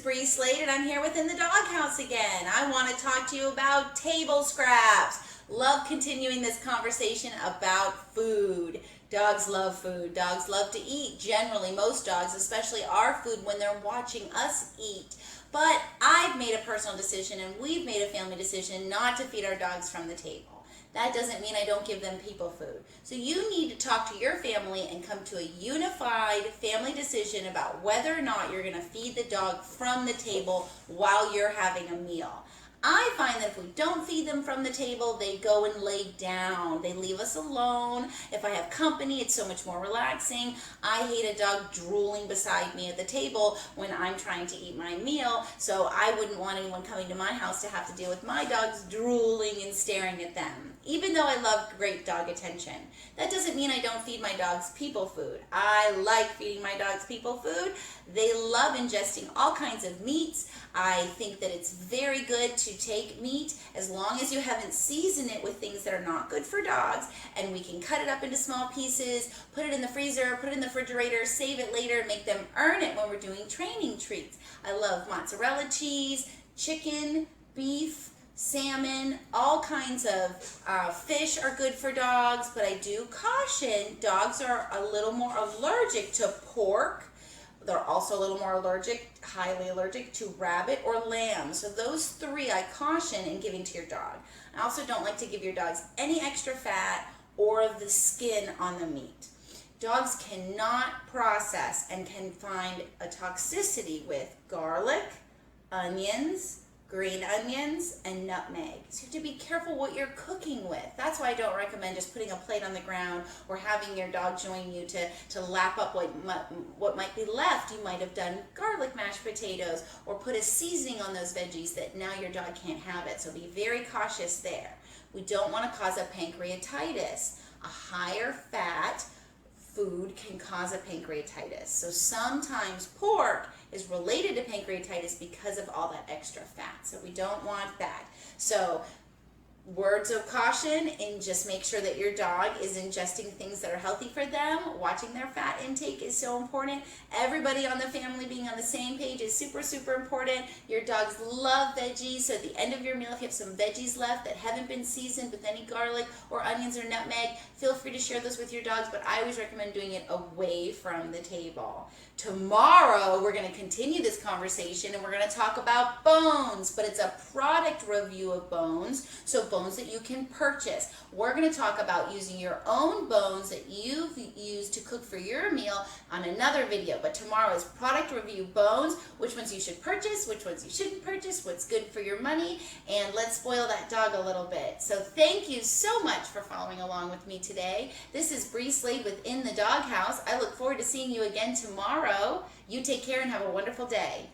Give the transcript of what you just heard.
Bree Slade, and I'm here within the doghouse again. I want to talk to you about table scraps. Love continuing this conversation about food. Dogs love food. Dogs love to eat. Generally, most dogs, especially our food, when they're watching us eat. But I've made a personal decision, and we've made a family decision not to feed our dogs from the table. That doesn't mean I don't give them people food. So you need to talk to your family and come to a unified family decision about whether or not you're going to feed the dog from the table while you're having a meal. I find that if we don't feed them from the table, they go and lay down. They leave us alone. If I have company, it's so much more relaxing. I hate a dog drooling beside me at the table when I'm trying to eat my meal, so I wouldn't want anyone coming to my house to have to deal with my dogs drooling and staring at them. Even though I love great dog attention, that doesn't mean I don't feed my dogs people food. I like feeding my dogs people food. They love ingesting all kinds of meats. I think that it's very good to take meat as long as you haven't seasoned it with things that are not good for dogs, and we can cut it up into small pieces, put it in the freezer, put it in the refrigerator, save it later, make them earn it when we're doing training treats. I love mozzarella cheese, chicken, beef, salmon, all kinds of fish are good for dogs, but I do caution dogs are a little more allergic to pork. They're also a little more highly allergic to rabbit or lamb. So those three I caution in giving to your dog. I also don't like to give your dogs any extra fat or the skin on the meat. Dogs cannot process and can find a toxicity with garlic, onions, green onions, and nutmeg. So you have to be careful what you're cooking with. That's why I don't recommend just putting a plate on the ground or having your dog join you to lap up what might be left. You might have done garlic mashed potatoes or put a seasoning on those veggies that now your dog can't have it. So be very cautious there. We don't want to cause a pancreatitis. A higher fat food can cause a pancreatitis. So sometimes pork is related to pancreatitis because of all that extra fat. So we don't want that. So words of caution, and just make sure that your dog is ingesting things that are healthy for them. Watching their fat intake is so important. Everybody on the family being on the same page is super, super important. Your dogs love veggies, so at the end of your meal, if you have some veggies left that haven't been seasoned with any garlic or onions or nutmeg, feel free to share those with your dogs, but I always recommend doing it away from the table. Tomorrow, we're going to continue this conversation, and we're going to talk about bones, but it's a product review of bones, so bones that you can purchase. We're going to talk about using your own bones that you've used to cook for your meal on another video. But tomorrow is product review bones, which ones you should purchase, which ones you shouldn't purchase, what's good for your money, and let's spoil that dog a little bit. So thank you so much for following along with me today. This is Bree Slade within the Doghouse. I look forward to seeing you again tomorrow. You take care and have a wonderful day.